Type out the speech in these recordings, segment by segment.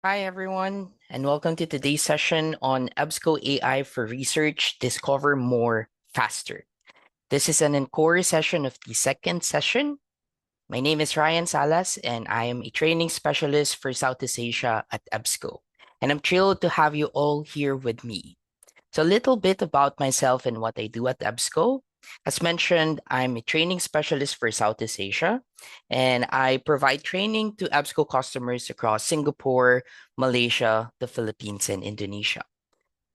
Hi, everyone, and welcome to today's session on EBSCO AI for Research Discover More Faster. This is an encore session of the second session. My name is Ryan Salas, and I am a training specialist for Southeast Asia at EBSCO. And I'm thrilled to have you all here with me. So, a little bit about myself and what I do at EBSCO. As mentioned, I'm a training specialist for Southeast Asia, and I provide training to EBSCO customers across Singapore, Malaysia, the Philippines, and Indonesia.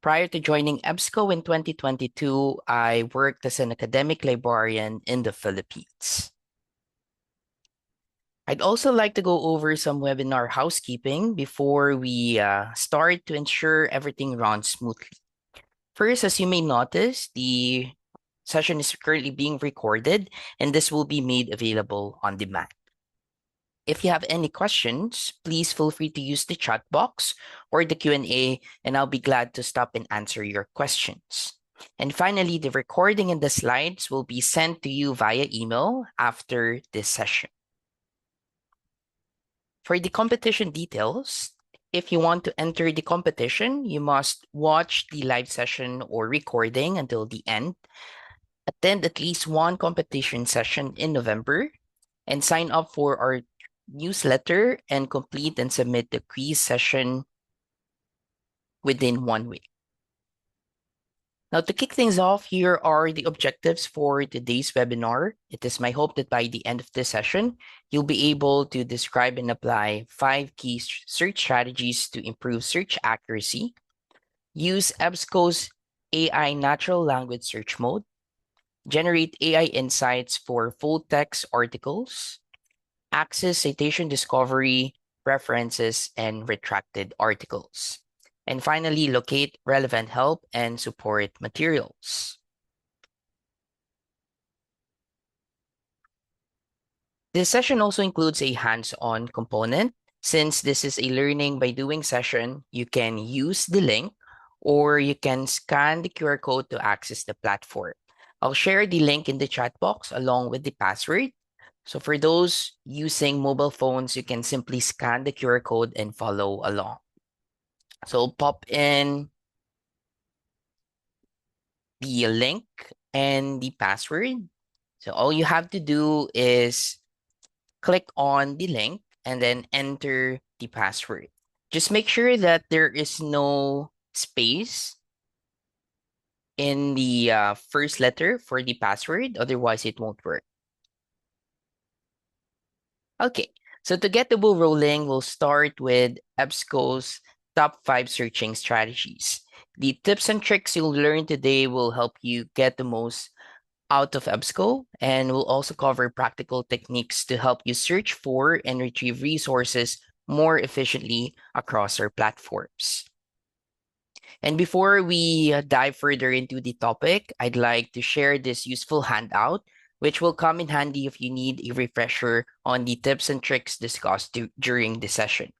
Prior to joining EBSCO in 2022, I worked as an academic librarian in the Philippines. I'd also like to go over some webinar housekeeping before we start to ensure everything runs smoothly. First, as you may notice, the session is currently being recorded, and this will be made available on demand. If you have any questions, please feel free to use the chat box or the Q&A, and I'll be glad to stop and answer your questions. And finally, the recording and the slides will be sent to you via email after this session. For the competition details, if you want to enter the competition, you must watch the live session or recording until the end, attend at least one competition session in November, and sign up for our newsletter and complete and submit the quiz session within 1 week. Now, to kick things off, here are the objectives for today's webinar. It is my hope that by the end of this session, you'll be able to describe and apply 5 key search strategies to improve search accuracy, use EBSCO's AI natural language search mode, generate AI insights for full text articles, access citation discovery, references, and retracted articles. And finally, locate relevant help and support materials. This session also includes a hands-on component. Since this is a learning by doing session, you can use the link or you can scan the QR code to access the platform. I'll share the link in the chat box along with the password. So for those using mobile phones, you can simply scan the QR code and follow along. So pop in the link and the password. So all you have to do is click on the link and then enter the password. Just make sure that there is no space in the first letter for the password, otherwise it won't work. Okay, so to get the ball rolling, we'll start with EBSCO's top 5 searching strategies. The tips and tricks you'll learn today will help you get the most out of EBSCO, and we'll also cover practical techniques to help you search for and retrieve resources more efficiently across our platforms. And before we dive further into the topic, I'd like to share this useful handout, which will come in handy if you need a refresher on the tips and tricks discussed during the session.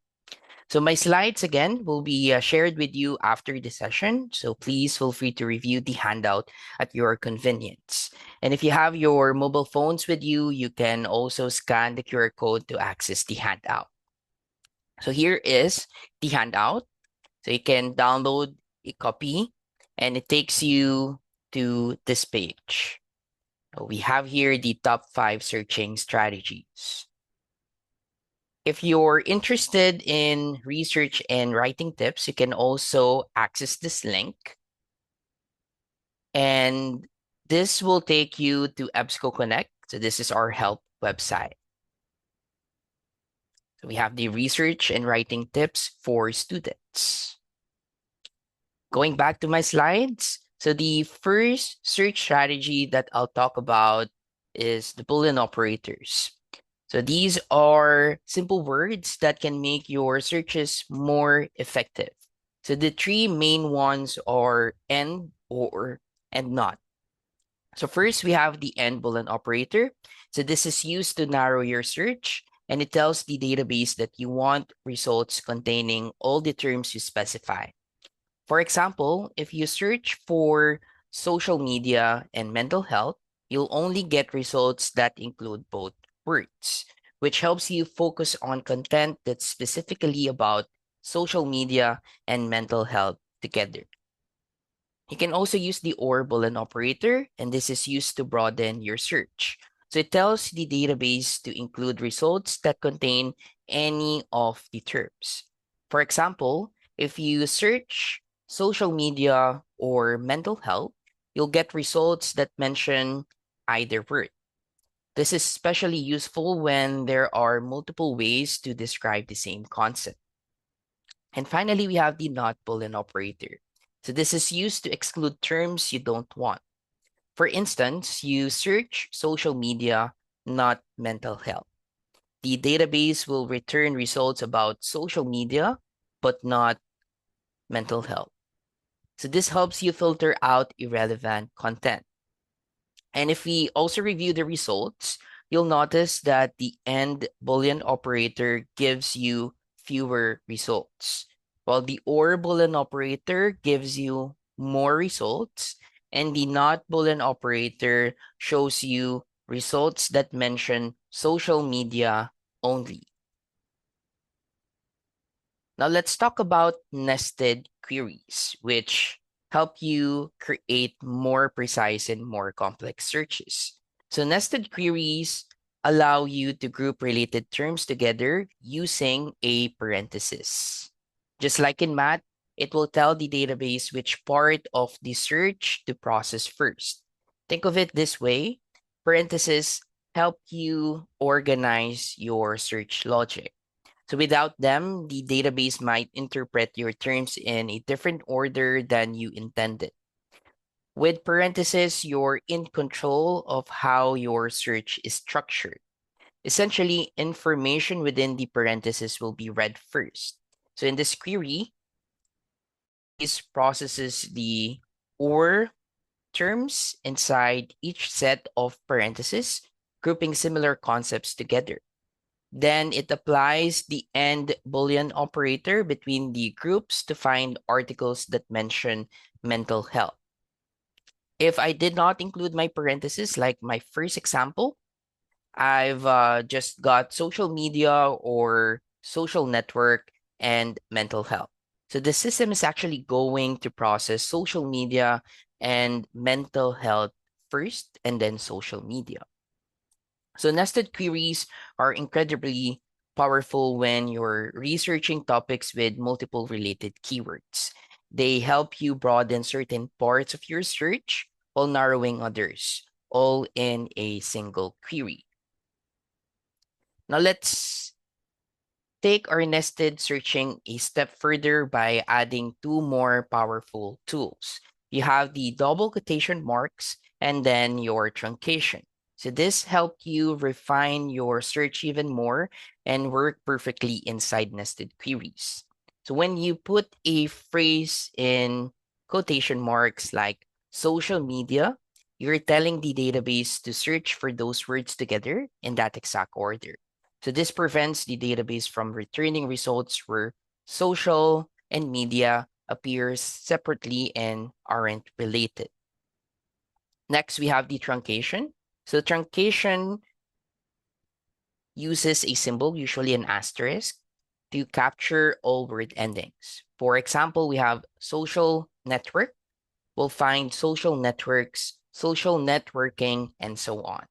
So my slides, again, will be shared with you after the session, so please feel free to review the handout at your convenience. And if you have your mobile phones with you, you can also scan the QR code to access the handout. So here is the handout. So you can download a copy, and it takes you to this page. So we have here the top 5 searching strategies. If you're interested in research and writing tips, you can also access this link. And this will take you to EBSCO Connect. So this is our help website. So we have the research and writing tips for students. Going back to my slides. So the first search strategy that I'll talk about is the Boolean operators. So these are simple words that can make your searches more effective. So the 3 main ones are and, or, and not. So first we have the and Boolean operator. So this is used to narrow your search, and it tells the database that you want results containing all the terms you specify. For example, if you search for social media and mental health, you'll only get results that include both words, which helps you focus on content that's specifically about social media, and mental health together. You can also use the OR boolean operator, and this is used to broaden your search. So it tells the database to include results that contain any of the terms. For example, if you search social media or mental health, you'll get results that mention either word. This is especially useful when there are multiple ways to describe the same concept. And finally, we have the not boolean operator. So this is used to exclude terms you don't want. For instance, you search social media, not mental health. The database will return results about social media, but not mental health. So this helps you filter out irrelevant content. And if we also review the results, you'll notice that the end Boolean operator gives you fewer results, while the OR Boolean operator gives you more results, and the not Boolean operator shows you results that mention social media only. Now let's talk about nested queries, which help you create more precise and more complex searches. So nested queries allow you to group related terms together using a parenthesis. Just like in math, it will tell the database which part of the search to process first. Think of it this way: parentheses help you organize your search logic. So without them, the database might interpret your terms in a different order than you intended. With parentheses, you're in control of how your search is structured. Essentially, information within the parentheses will be read first. So in this query, this processes the or terms inside each set of parentheses, grouping similar concepts together. Then it applies the AND Boolean operator between the groups to find articles that mention mental health. If I did not include my parentheses, like my first example, I've just got social media or social network and mental health. So the system is actually going to process social media and mental health first, and then social media. So nested queries are incredibly powerful when you're researching topics with multiple related keywords. They help you broaden certain parts of your search while narrowing others, all in a single query. Now let's take our nested searching a step further by adding two more powerful tools. You have the double quotation marks and then your truncation. So this helped you refine your search even more and work perfectly inside nested queries. So when you put a phrase in quotation marks like social media, you're telling the database to search for those words together in that exact order. So this prevents the database from returning results where social and media appears separately and aren't related. Next, we have the truncation. So truncation uses a symbol, usually an asterisk, to capture all word endings. For example, we have social network. We'll find social networks, social networking, and so on.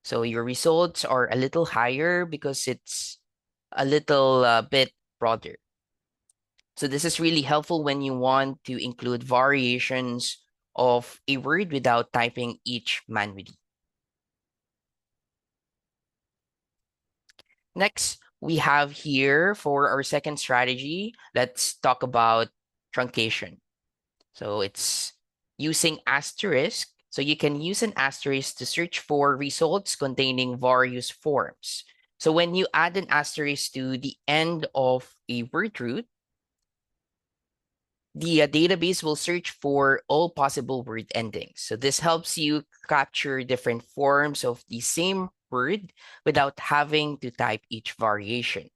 So your results are a little higher because it's a little bit broader. So this is really helpful when you want to include variations of a word without typing each manually. Next, we have here for our second strategy, let's talk about truncation. So it's using asterisk. So you can use an asterisk to search for results containing various forms. So when you add an asterisk to the end of a word root, the database will search for all possible word endings. So this helps you capture different forms of the same word without having to type each variation.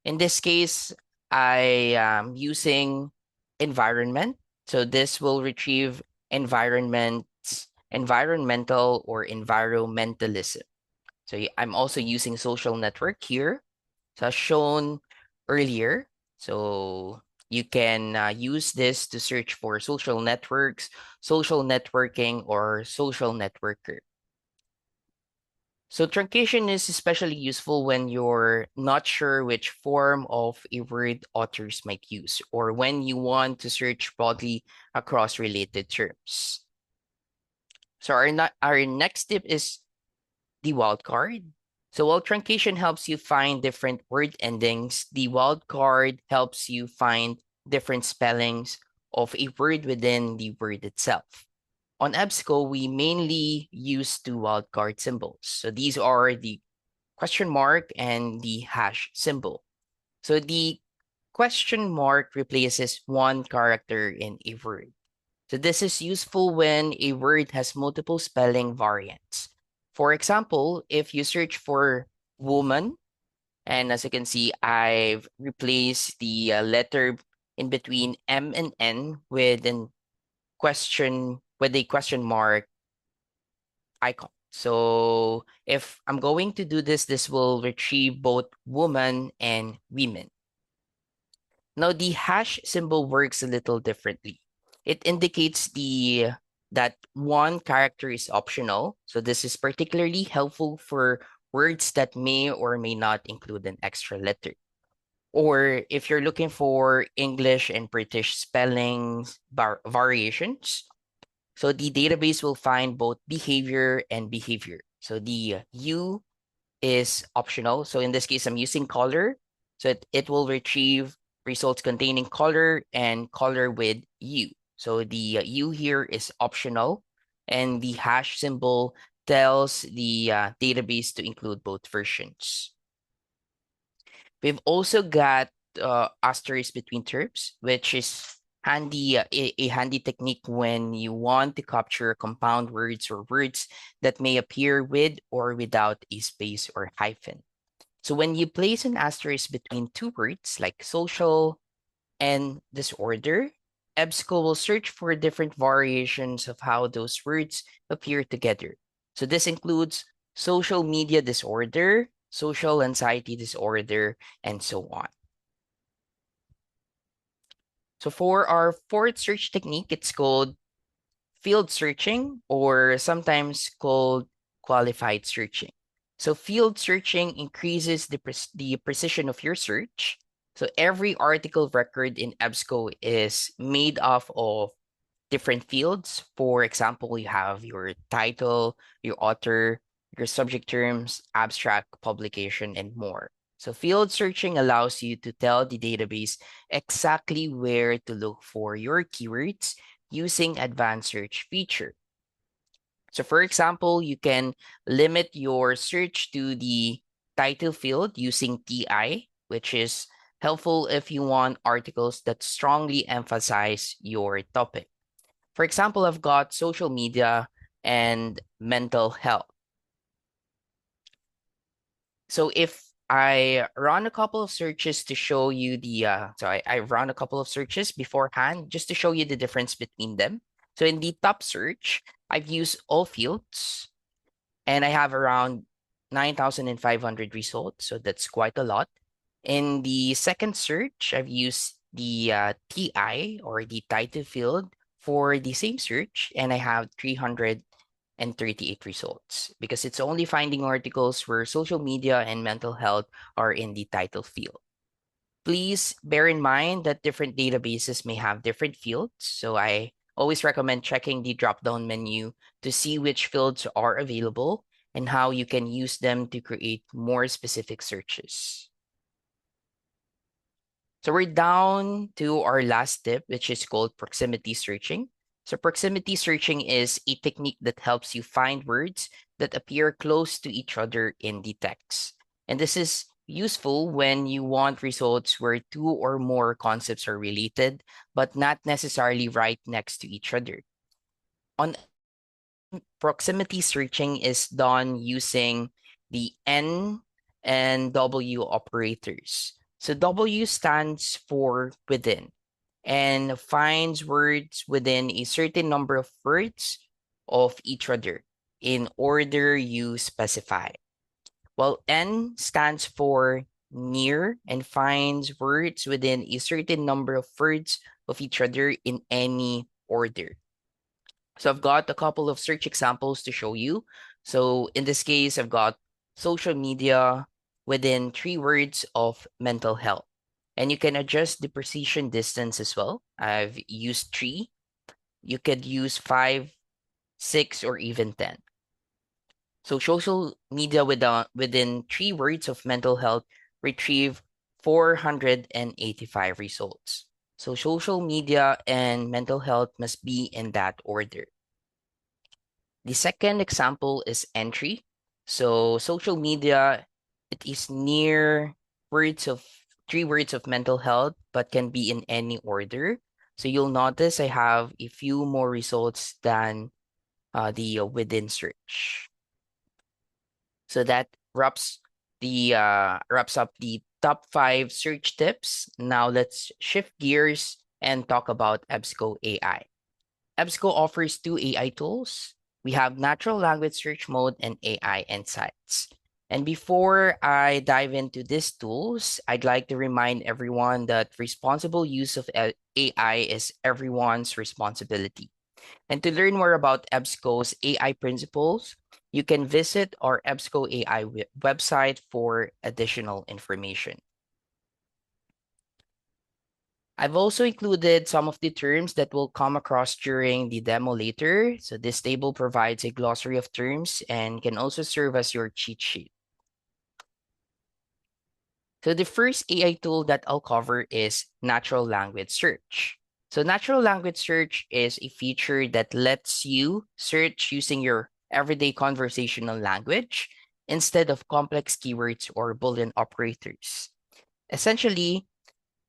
In this case, I am using environment. So this will retrieve environmental or environmentalism. So I'm also using social network here. So as shown earlier. So You can use this to search for social networks, social networking, or social networker. So truncation is especially useful when you're not sure which form of a word authors might use, or when you want to search broadly across related terms. So our next tip is the wildcard. So while truncation helps you find different word endings, the wildcard helps you find different spellings of a word within the word itself. On EBSCO, we mainly use two wildcard symbols. So these are the question mark and the hash symbol. So the question mark replaces one character in a word. So this is useful when a word has multiple spelling variants. For example, if you search for woman, and as you can see, I've replaced the letter in between M and N with a question mark icon. So if I'm going to do this, this will retrieve both woman and women. Now the hash symbol works a little differently. It indicates that one character is optional. So this is particularly helpful for words that may or may not include an extra letter. Or if you're looking for English and British spellings variations, so the database will find both behavior and behavior. So the U is optional. So in this case, I'm using color. So it will retrieve results containing color and color with U. So the U here is optional, and the hash symbol tells the database to include both versions. We've also got asterisk between terms, which is a handy technique when you want to capture compound words or words that may appear with or without a space or hyphen. So when you place an asterisk between two words like social and disorder, EBSCO will search for different variations of how those words appear together. So this includes social media disorder, social anxiety disorder, and so on. So for our fourth search technique, it's called field searching, or sometimes called qualified searching. So field searching increases the precision of your search. So every article record in EBSCO is made up of different fields. For example, you have your title, your author, your subject terms, abstract, publication, and more. So field searching allows you to tell the database exactly where to look for your keywords using advanced search feature. So for example, you can limit your search to the title field using TI, which is helpful if you want articles that strongly emphasize your topic. For example, I've got social media and mental health. So if I run a couple of searches to show you I run a couple of searches beforehand just to show you the difference between them. So in the top search, I've used all fields and I have around 9,500 results. So that's quite a lot. In the second search, I've used the TI or the title field for the same search, and I have 338 results because it's only finding articles where social media and mental health are in the title field. Please bear in mind that different databases may have different fields, so I always recommend checking the drop-down menu to see which fields are available and how you can use them to create more specific searches. So we're down to our last tip, which is called proximity searching. So proximity searching is a technique that helps you find words that appear close to each other in the text. And this is useful when you want results where two or more concepts are related, but not necessarily right next to each other. On proximity searching is done using the N and W operators. So W stands for within and finds words within a certain number of words of each other in order you specify. While N stands for near, and finds words within a certain number of words of each other in any order. So I've got a couple of search examples to show you. So in this case, I've got social media within 3 words of mental health. And you can adjust the precision distance as well. I've used 3. You could use 5, 6, or even 10. So social media within 3 words of mental health retrieve 485 results. So social media and mental health must be in that order. The second example is entry. So social media, it is near words of 3 words of mental health, but can be in any order. So you'll notice I have a few more results than the within search. So that wraps up the top 5 search tips. Now let's shift gears and talk about EBSCO AI. EBSCO offers 2 AI tools. We have natural language search mode and AI insights. And before I dive into these tools, I'd like to remind everyone that responsible use of AI is everyone's responsibility. And to learn more about EBSCO's AI principles, you can visit our EBSCO AI website for additional information. I've also included some of the terms that will come across during the demo later. So this table provides a glossary of terms and can also serve as your cheat sheet. So the first AI tool that I'll cover is natural language search. So natural language search is a feature that lets you search using your everyday conversational language instead of complex keywords or Boolean operators. Essentially,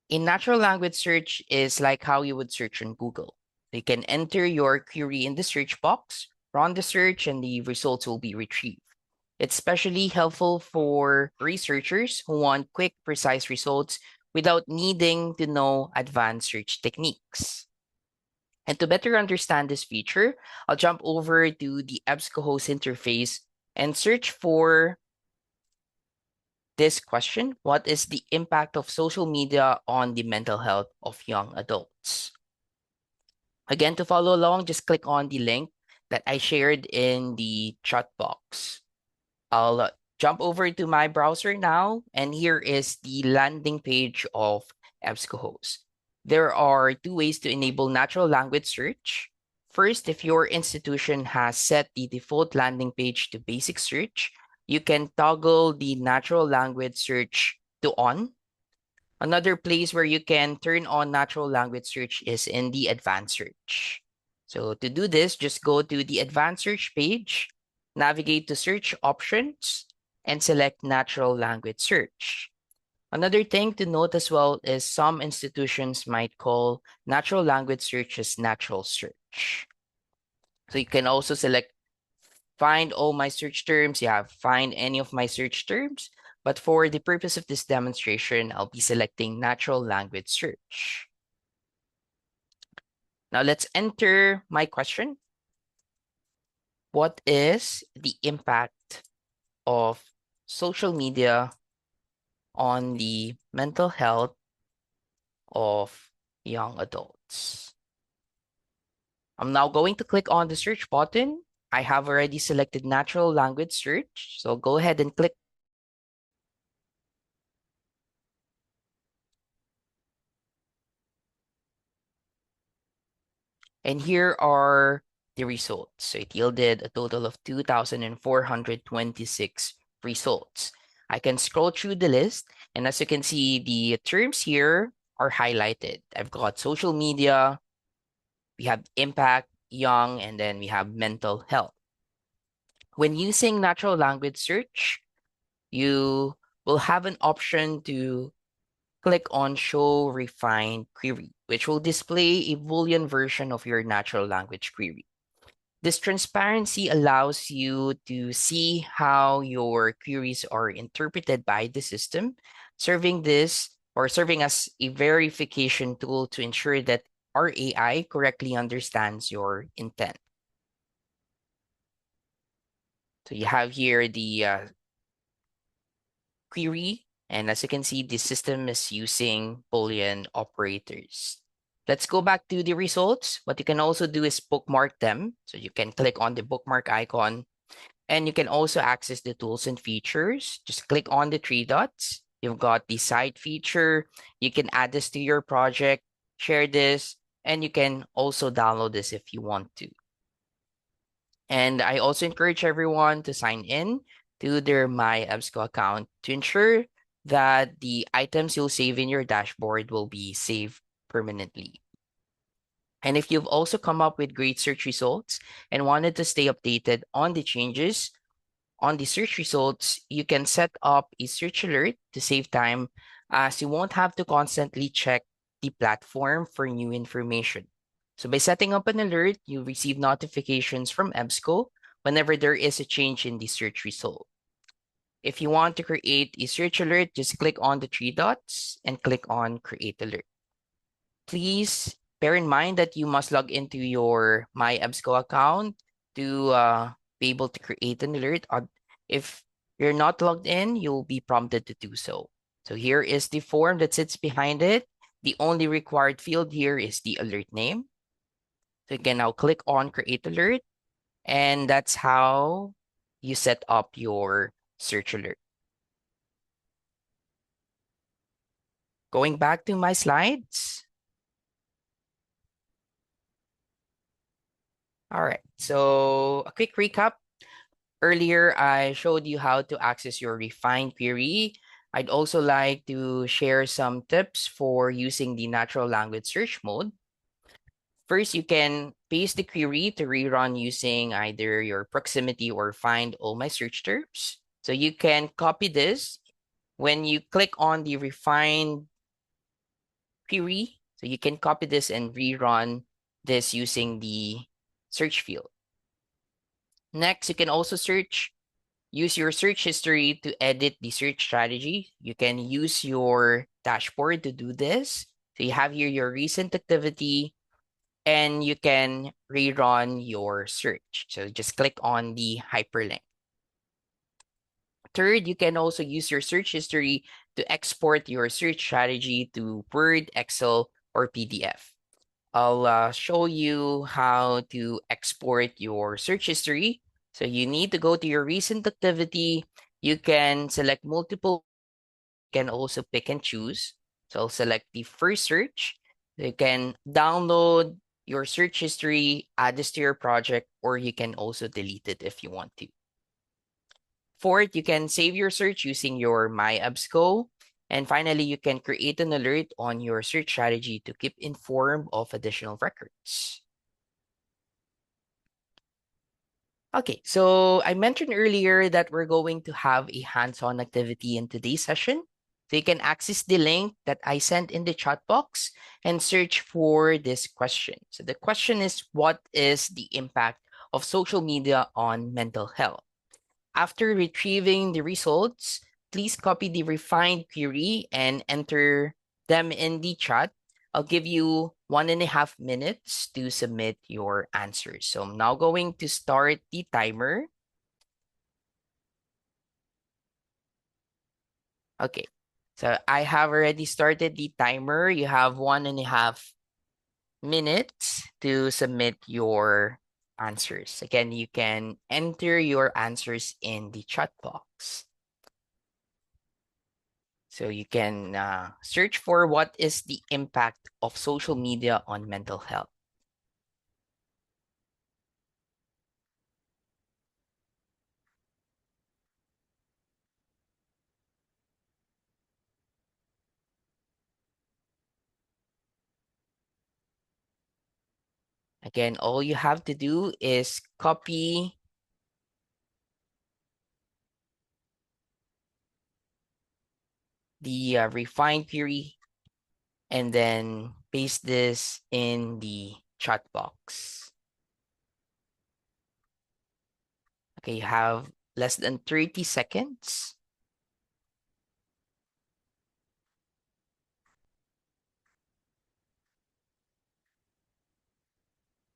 a natural language search is like how you would search on Google. You can enter your query in the search box, run the search, and the results will be retrieved. It's especially helpful for researchers who want quick, precise results without needing to know advanced search techniques. And to better understand this feature, I'll jump over to the EBSCO host interface and search for this question: what is the impact of social media on the mental health of young adults? Again, to follow along, just click on the link that I shared in the chat box. I'll jump over to my browser now, and here is the landing page of EBSCOhost. There are 2 ways to enable natural language search. First, if your institution has set the default landing page to basic search, you can toggle the natural language search to on. Another place where you can turn on natural language search is in the advanced search. So to do this, just go to the advanced search page, navigate to search options, and select natural language search. Another thing to note as well is some institutions might call natural language search as natural search. So you can also select find all my search terms. You have find any of my search terms. But for the purpose of this demonstration, I'll be selecting natural language search. Now let's enter my question. What is the impact of social media on the mental health of young adults? I'm now going to click on the search button. I have already selected natural language search, so go ahead and click. And here are the results. So it yielded a total of 2,426 results. I can scroll through the list, and as you can see, the terms here are highlighted. I've got social media, we have impact, young, and then we have mental health. When using natural language search, you will have an option to click on Show Refined Query, which will display a Boolean version of your natural language query. This transparency allows you to see how your queries are interpreted by the system, serving as a verification tool to ensure that our AI correctly understands your intent. So you have here the query And as you can see, the system is using Boolean operators. Let's go back to the results. What you can also do is bookmark them. So you can click on the bookmark icon, and you can also access the tools and features. Just click on the three dots. You've got the site feature. You can add this to your project, share this, and you can also download this if you want to. And I also encourage everyone to sign in to their My EBSCO account to ensure that the items you'll save in your dashboard will be saved permanently. And if you've also come up with great search results and wanted to stay updated on the changes on the search results, you can set up a search alert to save time, as you won't have to constantly check the platform for new information. So by setting up an alert, you receive notifications from EBSCO whenever there is a change in the search result. If you want to create a search alert, just click on the three dots and click on Create Alert. Please bear in mind that you must log into your My EBSCO account to be able to create an alert. If you're not logged in, you'll be prompted to do so. So here is the form that sits behind it. The only required field here is the alert name. So you can now click on Create Alert, and that's how you set up your search alert. Going back to my slides. All right, so a quick recap. Earlier, I showed you how to access your refined query. I'd also like to share some tips for using the natural language search mode. First, you can paste the query to rerun using either your proximity or find all my search terms. So you can copy this when you click on the refined query. So you can copy this and rerun this using the search field. Next, you can also use your search history to edit the search strategy. You can use your dashboard to do this. So you have here your recent activity, and you can rerun your search. So just click on the hyperlink. Third, you can also use your search history to export your search strategy to Word, Excel, or PDF. I'll show you how to export your search history. So you need to go to your recent activity. You can select multiple, you can also pick and choose. So I'll select the first search. You can download your search history, add this to your project, or you can also delete it if you want to. Fourth, you can save your search using your My EBSCO. And finally, you can create an alert on your search strategy to keep informed of additional records. Okay, so I mentioned earlier that we're going to have a hands-on activity in today's session. So you can access the link that I sent in the chat box and search for this question. So the question is, what is the impact of social media on mental health? After retrieving the results, please copy the refined query and enter them in the chat. I'll give you 1.5 minutes to submit your answers. So I'm now going to start the timer. Okay, so I have already started the timer. You have 1.5 minutes to submit your answers. Again, you can enter your answers in the chat box. So you can search for what is the impact of social media on mental health. Again, all you have to do is copy the refined query and then paste this in the chat box. Okay, you have less than 30 seconds.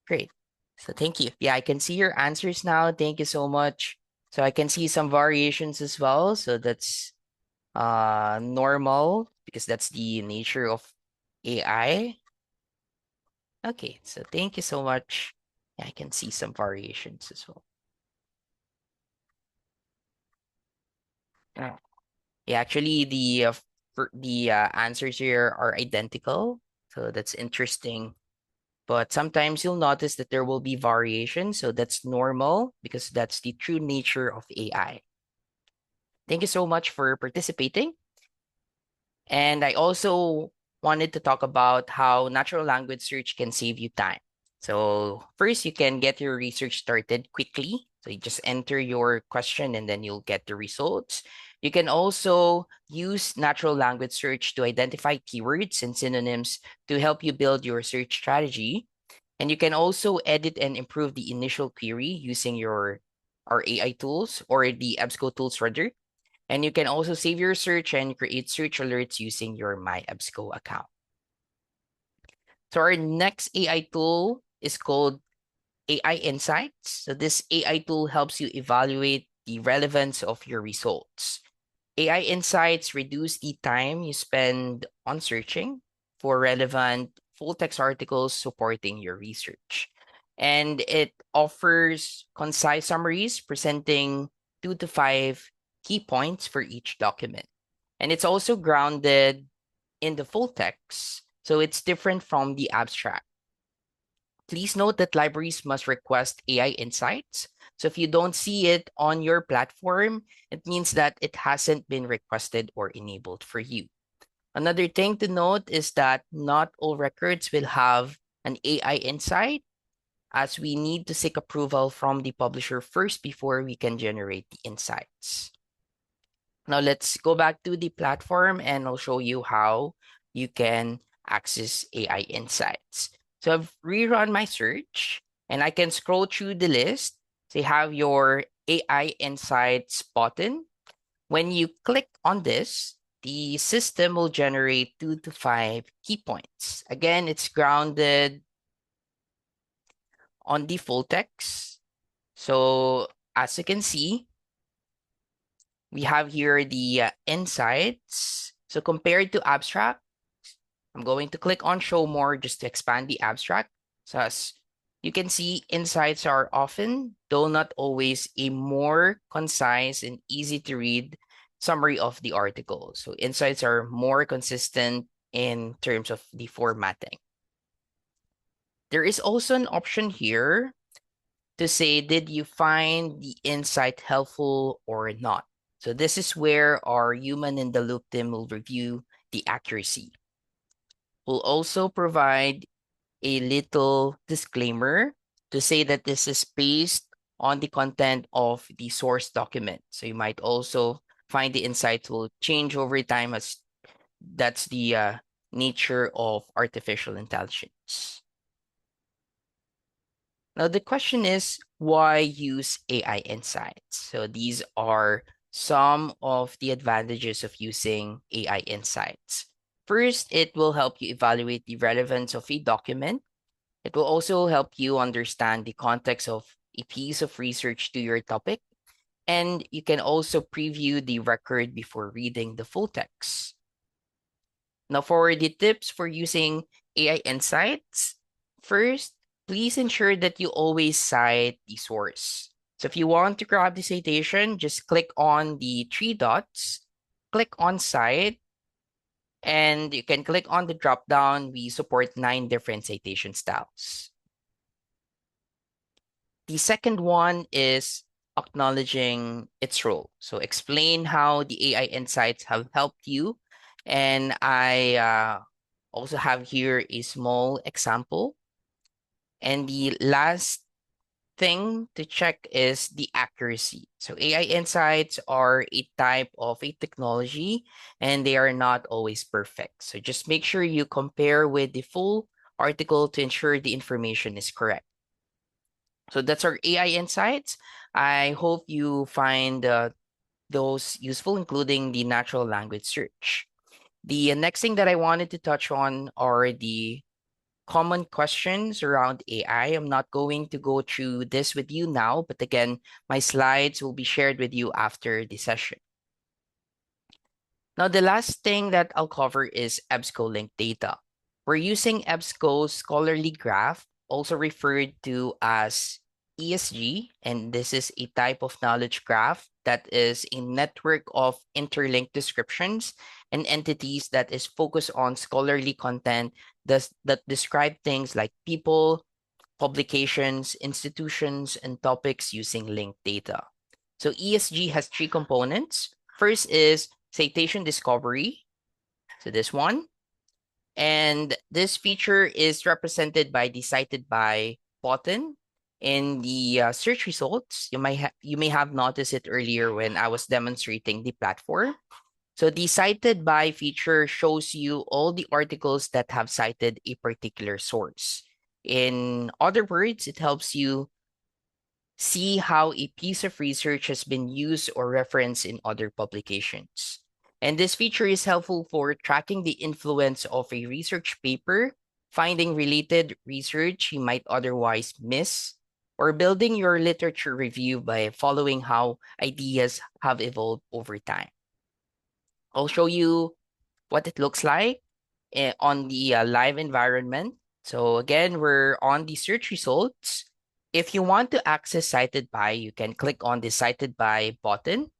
Great. So thank you. Yeah, I can see your answers now. Thank you so much. So I can see some variations as well. So that's normal, because that's the nature of AI. Okay, so thank you so much. Yeah, I can see some variations as well. Uh, Yeah, actually, the answers here are identical, so that's interesting. But sometimes you'll notice that there will be variation, so that's normal because that's the true nature of AI. Thank you so much for participating. And I also wanted to talk about how natural language search can save you time. So, first, you can get your research started quickly. So, you just enter your question and then you'll get the results. You can also use natural language search to identify keywords and synonyms to help you build your search strategy. And you can also edit and improve the initial query using our AI tools or the EBSCO tools rather. And you can also save your search and create search alerts using your My EBSCO account. So our next AI tool is called AI Insights. So this AI tool helps you evaluate the relevance of your results. AI Insights reduce the time you spend on searching for relevant full text articles supporting your research. And it offers concise summaries presenting 2 to 5 key points for each document. And it's also grounded in the full text, so it's different from the abstract. Please note that libraries must request AI insights. So if you don't see it on your platform, it means that it hasn't been requested or enabled for you. Another thing to note is that not all records will have an AI insight, as we need to seek approval from the publisher first before we can generate the insights. Now let's go back to the platform and I'll show you how you can access AI insights. So I've rerun my search and I can scroll through the list. So you have your AI insights button. When you click on this, the system will generate 2 to 5 key points. Again, it's grounded on the full text. So as you can see, we have here the insights. So compared to abstract, I'm going to click on show more just to expand the abstract. So as you can see, insights are often, though not always, a more concise and easy to read summary of the article. So insights are more consistent in terms of the formatting. There is also an option here to say, did you find the insight helpful or not? So this is where our human in the loop team will review the accuracy. We'll also provide a little disclaimer to say that this is based on the content of the source document. So you might also find the insights will change over time, as that's the nature of artificial intelligence. Now, the question is, why use AI insights? So these are some of the advantages of using AI insights. First, it will help you evaluate the relevance of a document. It will also help you understand the context of a piece of research to your topic. And you can also preview the record before reading the full text. Now, for the tips for using AI insights, first, please ensure that you always cite the source. So if you want to grab the citation, just click on the 3 dots, click on cite, and you can click on the drop down. We support 9 different citation styles. The second one is acknowledging its role. So explain how the AI insights have helped you. And I also have here a small example. And the last thing to check is the accuracy. So AI insights are a type of a technology and they are not always perfect. So just make sure you compare with the full article to ensure the information is correct. So that's our AI insights. I hope you find those useful, including the natural language search. The next thing that I wanted to touch on are the common questions around AI. I'm not going to go through this with you now, but again, my slides will be shared with you after the session. Now, the last thing that I'll cover is EBSCO linked data. We're using EBSCO's scholarly graph, also referred to as ESG, and this is a type of knowledge graph that is a network of interlinked descriptions and entities that is focused on scholarly content that describe things like people, publications, institutions, and topics using linked data. So ESG has three components. First is citation discovery. So this one. And this feature is represented by the cited by button in the search results. You may have noticed it earlier when I was demonstrating the platform. So the cited by feature shows you all the articles that have cited a particular source. In other words, it helps you see how a piece of research has been used or referenced in other publications. And this feature is helpful for tracking the influence of a research paper, finding related research you might otherwise miss, or building your literature review by following how ideas have evolved over time. I'll show you what it looks like on the live environment. So again, we're on the search results. If you want to access cited by, you can click on the cited by button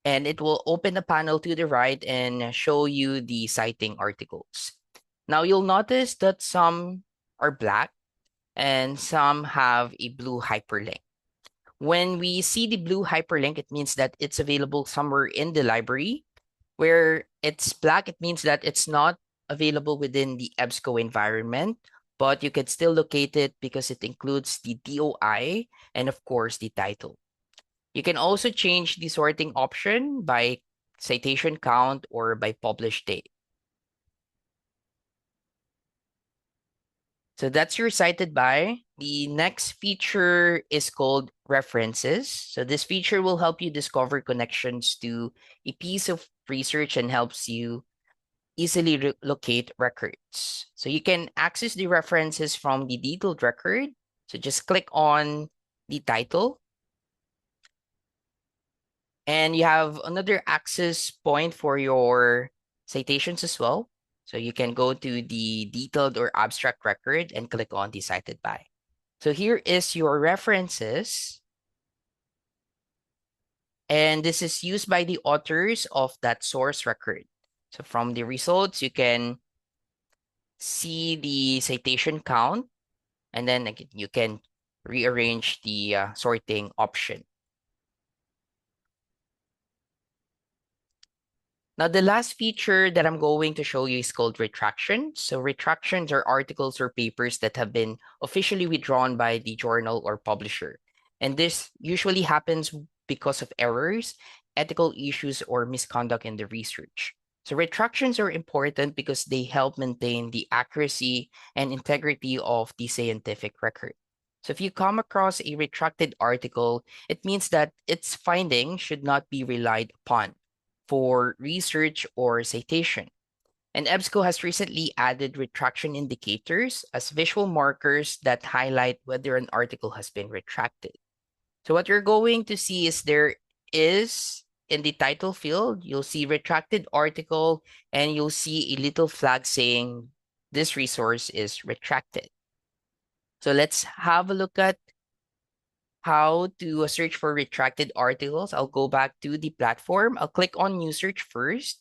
and it will open a panel to the right and show you the citing articles. Now you'll notice that some are black and some have a blue hyperlink. When we see the blue hyperlink, it means that it's available somewhere in the library. Where it's black, it means that it's not available within the EBSCO environment, but you can still locate it because it includes the DOI and, of course, the title. You can also change the sorting option by citation count or by published date. So that's your cited by. The next feature is called references. So this feature will help you discover connections to a piece of research and helps you easily locate records. So you can access the references from the detailed record. So just click on the title. And you have another access point for your citations as well. So you can go to the detailed or abstract record and click on the cited by. So here is your references. And this is used by the authors of that source record. So from the results, you can see the citation count, and then again, you can rearrange the sorting option. Now, the last feature that I'm going to show you is called retraction. So retractions are articles or papers that have been officially withdrawn by the journal or publisher. And this usually happens because of errors, ethical issues, or misconduct in the research. So retractions are important because they help maintain the accuracy and integrity of the scientific record. So if you come across a retracted article, it means that its findings should not be relied upon for research or citation. And EBSCO has recently added retraction indicators as visual markers that highlight whether an article has been retracted. So what you're going to see is there is in the title field, you'll see retracted article and you'll see a little flag saying this resource is retracted. So let's have a look at how to search for retracted articles. I'll go back to the platform. I'll click on new search first.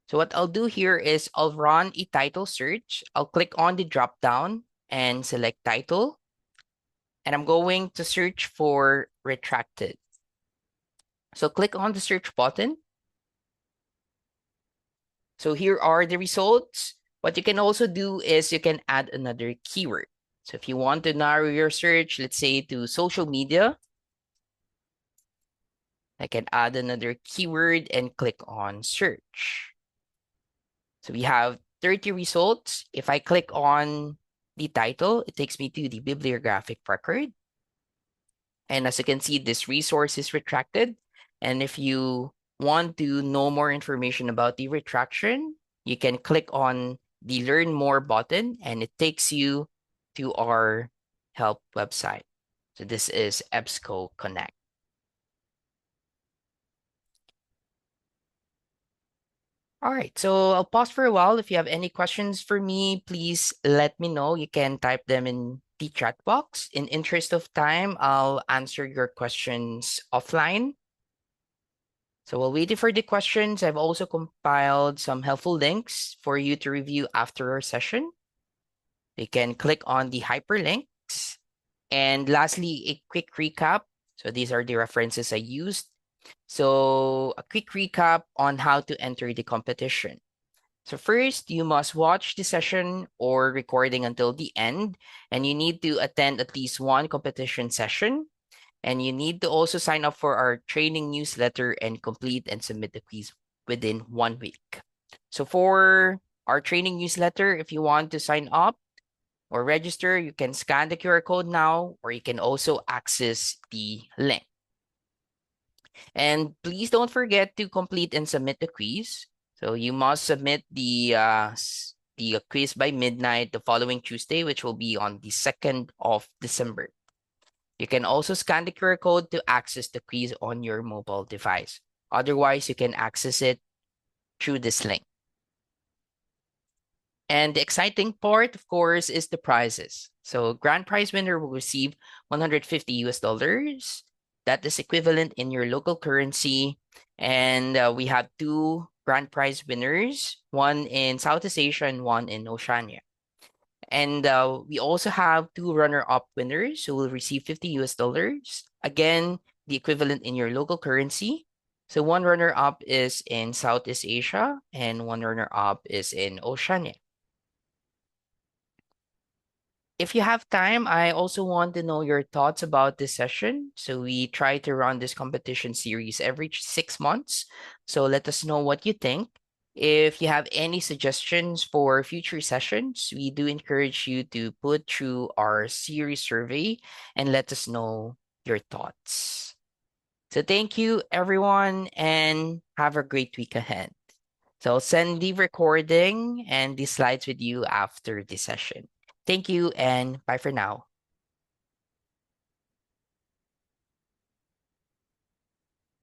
So what I'll do here is I'll run a title search. I'll click on the drop down and select title. And I'm going to search for retracted. So click on the search button. So here are the results. What you can also do is you can add another keyword. So if you want to narrow your search, let's say to social media, I can add another keyword and click on search. So we have 30 results. If I click on the title, it takes me to the bibliographic record. And as you can see, this resource is retracted. And if you want to know more information about the retraction, you can click on the Learn More button and it takes you to our help website. So this is EBSCO Connect. All right, so I'll pause for a while. If you have any questions for me, please let me know. You can type them in the chat box. In interest of time, I'll answer your questions offline. So while waiting for the questions, I've also compiled some helpful links for you to review after our session. You can click on the hyperlinks. And lastly, a quick recap. So these are the references I used. So a quick recap on how to enter the competition. So first, you must watch the session or recording until the end, and you need to attend at least one competition session. And you need to also sign up for our training newsletter and complete and submit the quiz within 1 week. So for our training newsletter, if you want to sign up or register, you can scan the QR code now, or you can also access the link. And please don't forget to complete and submit the quiz. So you must submit the quiz by midnight the following Tuesday, which will be on the 2nd of December. You can also scan the QR code to access the quiz on your mobile device. Otherwise, you can access it through this link. And the exciting part, of course, is the prizes. So grand prize winner will receive 150 US dollars. That is equivalent in your local currency. And we have two grand prize winners, one in Southeast Asia and one in Oceania. And we also have two runner-up winners who will receive 50 US dollars. Again, the equivalent in your local currency. So one runner-up is in Southeast Asia and one runner-up is in Oceania. If you have time, I also want to know your thoughts about this session. So we try to run this competition series every 6 months. So let us know what you think. If you have any suggestions for future sessions, we do encourage you to put through our series survey and let us know your thoughts. So thank you, everyone, and have a great week ahead. So I'll send the recording and the slides with you after the session. Thank you and bye for now.